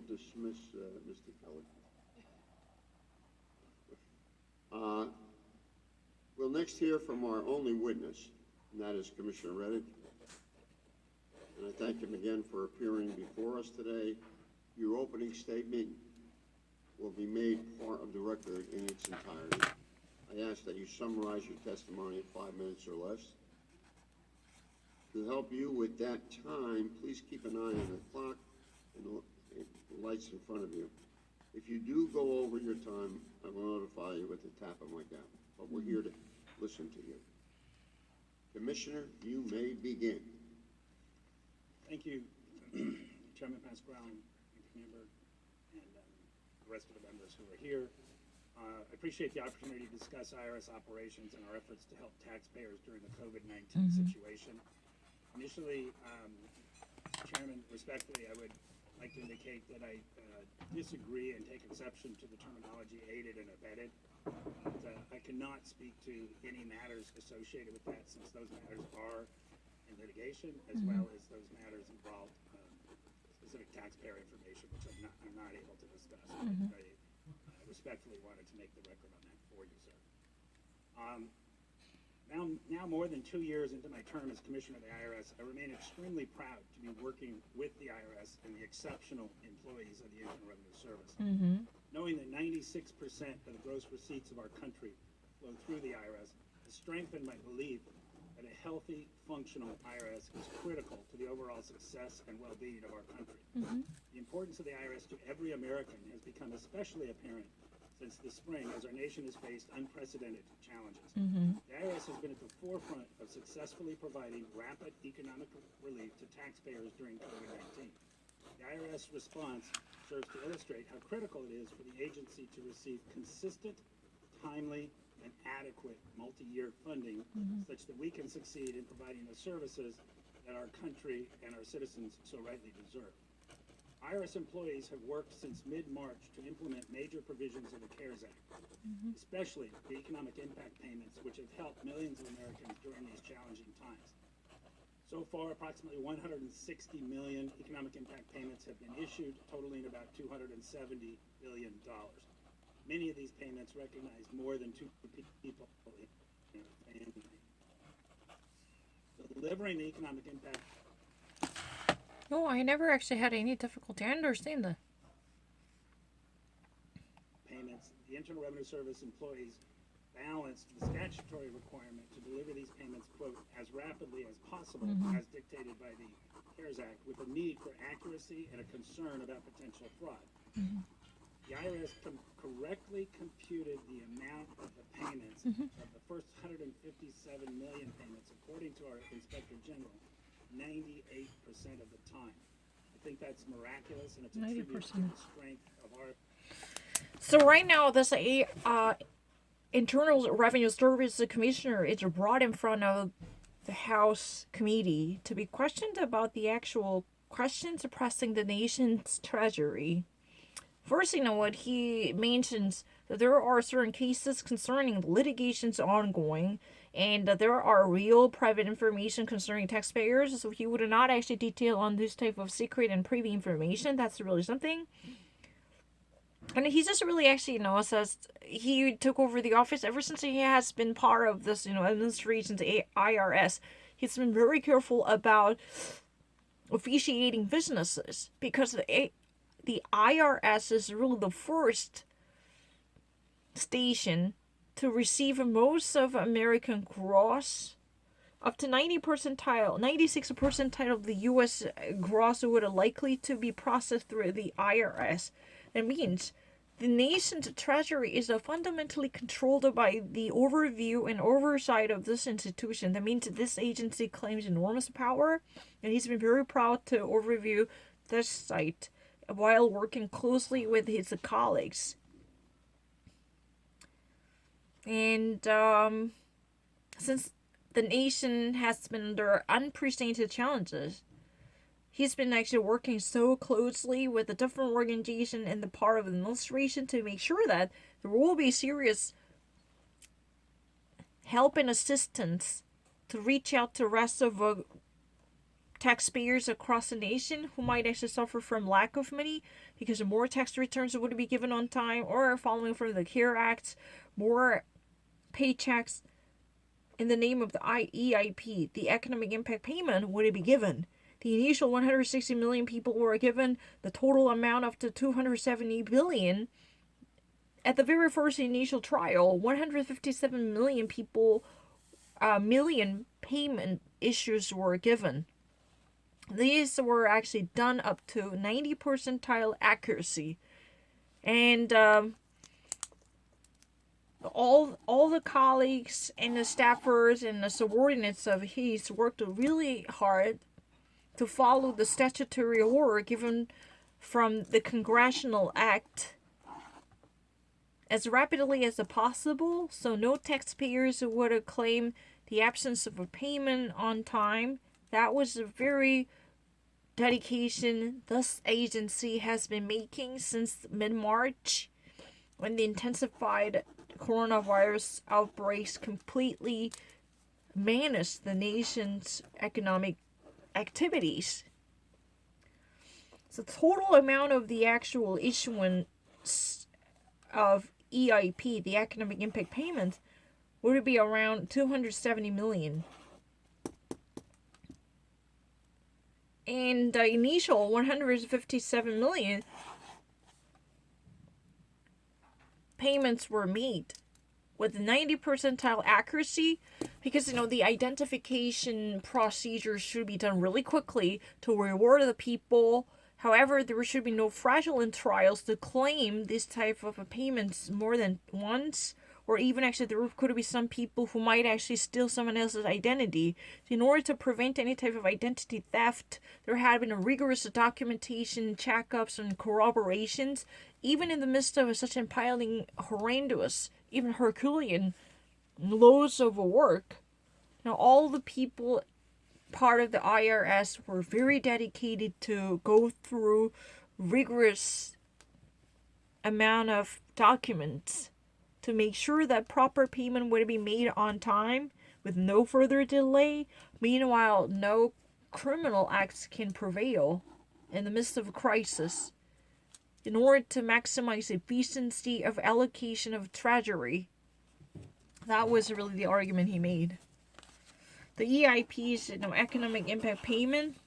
will dismiss Mr. Kelly. We'll next hear from our only witness, and that is Commissioner Reddick. And I thank him again for appearing before us today. Your opening statement will be made part of the record in its entirety. I ask that you summarize your testimony in 5 minutes or less. To help you with that time, please keep an eye on the clock and the lights in front of you. If you do go over your time, I will notify you with a tap of my gavel. But we're here to listen to you. Commissioner, you may begin. Thank you, Chairman Pasquale and Camber, and the rest of the members who are here. I appreciate the opportunity to discuss IRS operations and our efforts to help taxpayers during the COVID-19 situation. Initially, Chairman, respectfully, I would like to indicate that I disagree and take exception to the terminology aided and abetted. I cannot speak to any matters associated with that, since those matters are in litigation, as well as those matters involve specific taxpayer information, which I'm not able to discuss. I respectfully wanted to make the record on that for you, sir. Now more than 2 years into my term as Commissioner of the IRS, I remain extremely proud to be working with the IRS and the exceptional employees of the Internal Revenue Service. Knowing that 96% of the gross receipts of our country flow through the IRS has strengthened my belief that a healthy, functional IRS is critical to the overall success and well-being of our country. The importance of the IRS to every American has become especially apparent since the spring, as our nation has faced unprecedented challenges. The IRS has been at the forefront of successfully providing rapid economic relief to taxpayers during COVID-19. The IRS response serves to illustrate how critical it is for the agency to receive consistent, timely, and adequate multi-year funding such that we can succeed in providing the services that our country and our citizens so rightly deserve. IRS employees have worked since mid-March to implement major provisions of the CARES Act, especially the economic impact payments, which have helped millions of Americans during these challenging times. So far, approximately 160 million economic impact payments have been issued, totaling about $270 billion. Many of these payments recognize more than 2 people in a family. Delivering the economic impact No, I never actually had any difficulty. I understand that. payments, the Internal Revenue Service employees balanced the statutory requirement to deliver these payments, quote, as rapidly as possible, as dictated by the CARES Act, with a need for accuracy and a concern about potential fraud. The IRS correctly computed the amount of the payments of the first 157 million payments, according to our Inspector General, 98% of the time. I think that's miraculous, and it's a tribute to 90%. the strength of our. So right now, this Internal Revenue Service Commissioner is brought in front of the House committee to be questioned about the actual questions pressing the nation's treasury. First, what he mentions that there are certain cases concerning litigations ongoing, and that there are real private information concerning taxpayers. So he would not actually detail on this type of secret and privy information. That's really something. And he just really actually, says he took over the office ever since he has been part of this, administration's IRS. He's been very careful about officiating businesses, because the IRS is really the first station to receive most of American gross, up to 96 percentile of the U.S. gross would likely to be processed through the IRS. That means the nation's treasury is fundamentally controlled by the overview and oversight of this institution. That means this agency claims enormous power, and he's been very proud to overview this site while working closely with his colleagues. And since the nation has been under unprecedented challenges, he's been actually working so closely with the different organizations and the part of the administration to make sure that there will be serious help and assistance to reach out to the rest of taxpayers across the nation who might actually suffer from lack of money because more tax returns would be given on time, or following from the CARE Act, more paychecks in the name of the EIP, the economic impact payment, would be given. The initial 160 million people were given the total amount up to 270 billion. At the very first initial trial, 157 million people, million payment issues were given. These were actually done up to 90 percentile accuracy, and all the colleagues and the staffers and the subordinates of his worked really hard to follow the statutory order given from the Congressional Act as rapidly as possible, so no taxpayers would have claimed the absence of a payment on time. That was a very dedication this agency has been making since mid-March, when the intensified coronavirus outbreaks completely managed the nation's economic activities. So the total amount of the actual issuance of EIP, the economic impact payment, would be around 270 million. And the initial 157 million payments were made with 90 percentile accuracy, because the identification procedures should be done really quickly to reward the people. However, there should be no fraudulent trials to claim this type of payments more than once, or even actually there could be some people who might actually steal someone else's identity. In order to prevent any type of identity theft, there had been a rigorous documentation, checkups, and corroborations, even in the midst of such impiling horrendous, even Herculean loads of work. Now, all the people part of the IRS were very dedicated to go through rigorous amount of documents to make sure that proper payment would be made on time with no further delay. Meanwhile, no criminal acts can prevail in the midst of a crisis, in order to maximize efficiency of allocation of treasury. That was really the argument he made. The EIP's economic impact payment,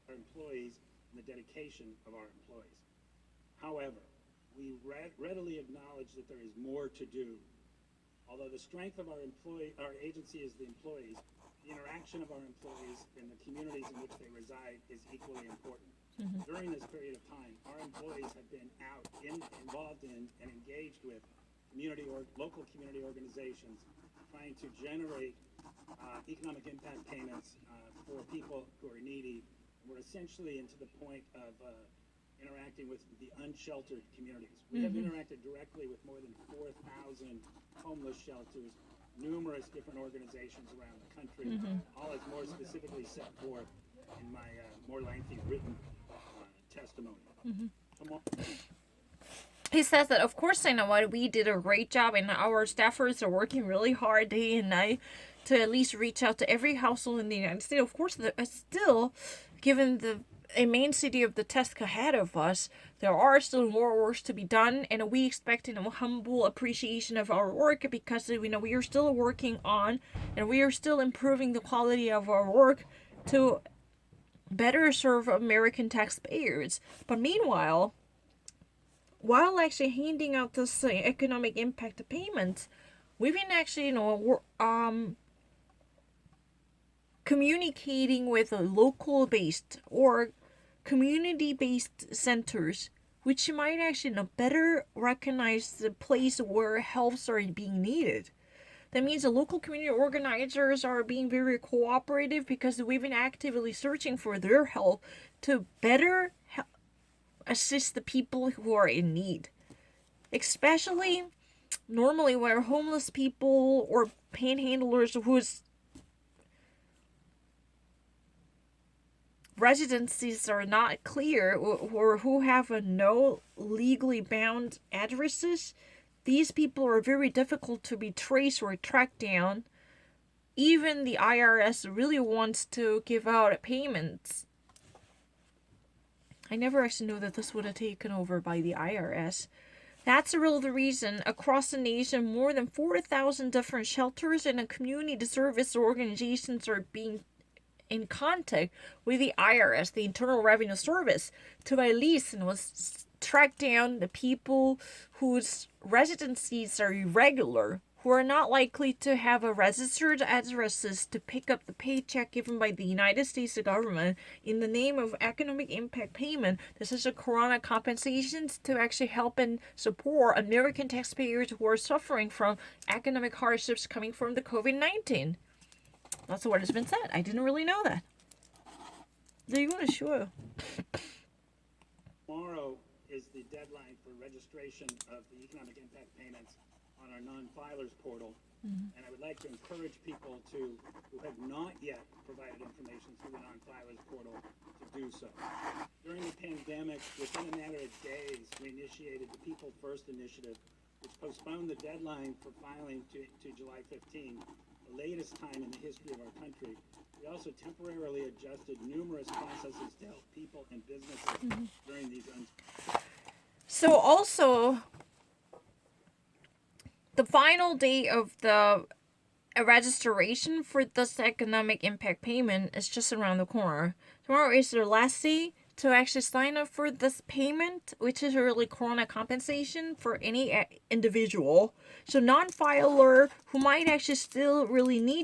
our employees and the dedication of our employees. However, we readily acknowledge that there is more to do. Although the strength of our agency is the employees, the interaction of our employees in the communities in which they reside is equally important. During this period of time, our employees have been out, involved in, and engaged with local community organizations, trying to generate economic impact payments for people who are needy. We're essentially into the point of interacting with the unsheltered communities. We have interacted directly with more than 4,000 homeless shelters, numerous different organizations around the country, all as more specifically set forth in my more lengthy written testimony. Come on. he says that, of course, we did a great job, and our staffers are working really hard day and night to at least reach out to every household in the United States. Of course, still, given the immensity of the task ahead of us, there are still more work to be done, and we expect humble appreciation of our work, because we are still working on, and we are still improving the quality of our work to better serve American taxpayers. But meanwhile, while actually handing out this economic impact payments, we've been actually communicating with local based or community based centers, which might actually better recognize the place where helps are being needed. That means the local community organizers are being very cooperative, because we've been actively searching for their help to better assist the people who are in need. Especially, normally, where homeless people or panhandlers whose residencies are not clear, or who have no legally bound addresses, these people are very difficult to be traced or tracked down. even the IRS really wants to give out payments. I never actually knew that this would have taken over by the IRS. That's really the reason across the nation, more than 40,000 different shelters and community service organizations are being in contact with the IRS, the Internal Revenue Service, to at least track down the people whose residencies are irregular, who are not likely to have a registered addresses to pick up the paycheck given by the United States government in the name of economic impact payment. This is a corona compensations to actually help and support American taxpayers who are suffering from economic hardships coming from the COVID-19. That's what has been said. I didn't really know that. There you go, sure. Tomorrow is the deadline for registration of the economic impact payments on our non-filers portal. And I would like to encourage people who have not yet provided information through the non-filers portal to do so. During the pandemic, within a matter of days, we initiated the People First initiative, which postponed the deadline for filing to July 15, the latest time in the history of our country. We also temporarily adjusted numerous processes to help people and businesses during these So also, the final date of the registration for this economic impact payment is just around the corner. Tomorrow is the last day to actually sign up for this payment, which is really corona compensation for any individual. So non-filer who might actually still really need